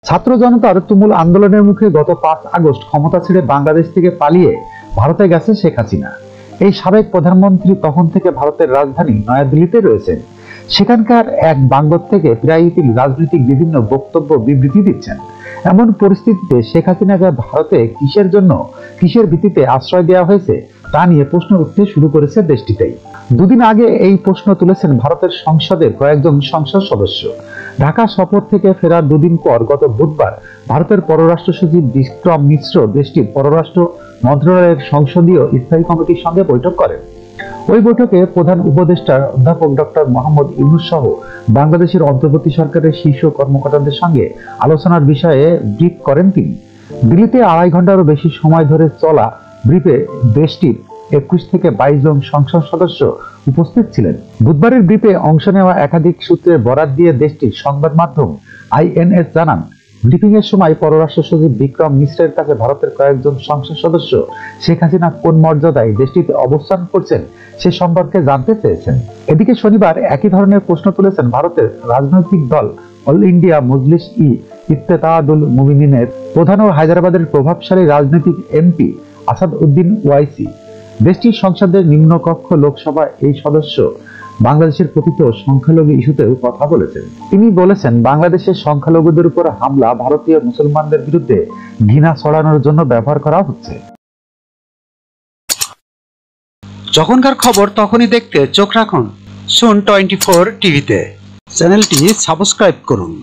ছাত্র জনতার তুমুল আন্দোলনের মুখে গত 5 আগস্ট ক্ষমতা ছেড়ে বাংলাদেশ থেকে পালিয়ে ভারতে গেছে শেখ হাসিনা। এই সাবেক প্রধানমন্ত্রী তখন থেকে ভারতের রাজধানী নয়াদিল্লিতে রয়েছেন। সেখানকার এক বাংলো থেকে প্রায়ই তিনি রাজনৈতিক বিভিন্ন বক্তব্য বিবৃতি দিচ্ছেন। এমন পরিস্থিতিতে শেখ হাসিনাকে ভারতে কিসের জন্য, কিসের ভিত্তিতে আশ্রয় দেওয়া হয়েছে তা নিয়ে প্রশ্ন উঠতে শুরু করেছে দেশটিতেই। দুদিন আগে এই প্রশ্ন তুলেছেন ভারতের সংসদের কয়েকজন সংসদ সদস্য। ঢাকা সফর থেকে ফেরার দুদিন পর গত বুধবার ভারতের পররাষ্ট্র সচিব বিক্রম মিশ্র দেশটির পররাষ্ট্র মন্ত্রণালয়ের সংসদীয় স্থায়ী কমিটির সঙ্গে বৈঠক করেন। ওই বৈঠকে প্রধান উপদেষ্টা অধ্যাপক ডক্টর মোহাম্মদ ইউনূস সহ বাংলাদেশের অন্তর্বর্তী সরকারের শীর্ষ কর্মকর্তাদের সঙ্গে আলোচনার বিষয়ে ব্রিফ করেন তিনি। দিল্লিতে 2.5 ঘন্টারও বেশি সময় ধরে চলা ব্রিফে দেশটির 21 থেকে 22 জন সংসদ সদস্য উপস্থিত ছিলেন। বুধবারের ব্রিফে অংশ নেওয়া একাধিক সূত্রের বরাত দিয়ে দেশটির সংবাদ মাধ্যম আইএনএস জানান, ব্রিফিং এর সময় পররাষ্ট্র সচিব বিক্রম মিশ্রের কাছে ভারতের কয়েকজন সংসদ সদস্য শেখ হাসিনা কোন মর্যাদায় দেশটিতে অবস্থান করছেন সে সম্পর্কে জানতে চেয়েছেন। এদিকে শনিবার একই ধরনের প্রশ্ন তুলেছেন ভারতের রাজনৈতিক দল অল ইন্ডিয়া মজলিস-ই-ইত্তেহাদুল মুমিনিনের প্রধান ও হায়দ্রাবাদের প্রভাবশালী রাজনৈতিক এমপি আসাদ উদ্দিন ওয়াইসি। দেশটির সংসদের নিম্নকক্ষ লোকসভা এই সদস্য বাংলাদেশের কথিত সংখ্যালঘু ইস্যুতেও কথা বলেছেন। তিনি বলেছেন, বাংলাদেশের সংখ্যালঘুদের উপর হামলা ভারতীয় মুসলমানদের বিরুদ্ধে ঘৃণা ছড়ানোর জন্য ব্যবহার করা হচ্ছে। যখনকার খবর তখনই দেখতে চোখ রাখুন সুন 24 টিভিতে। চ্যানেলটি সাবস্ক্রাইব করুন।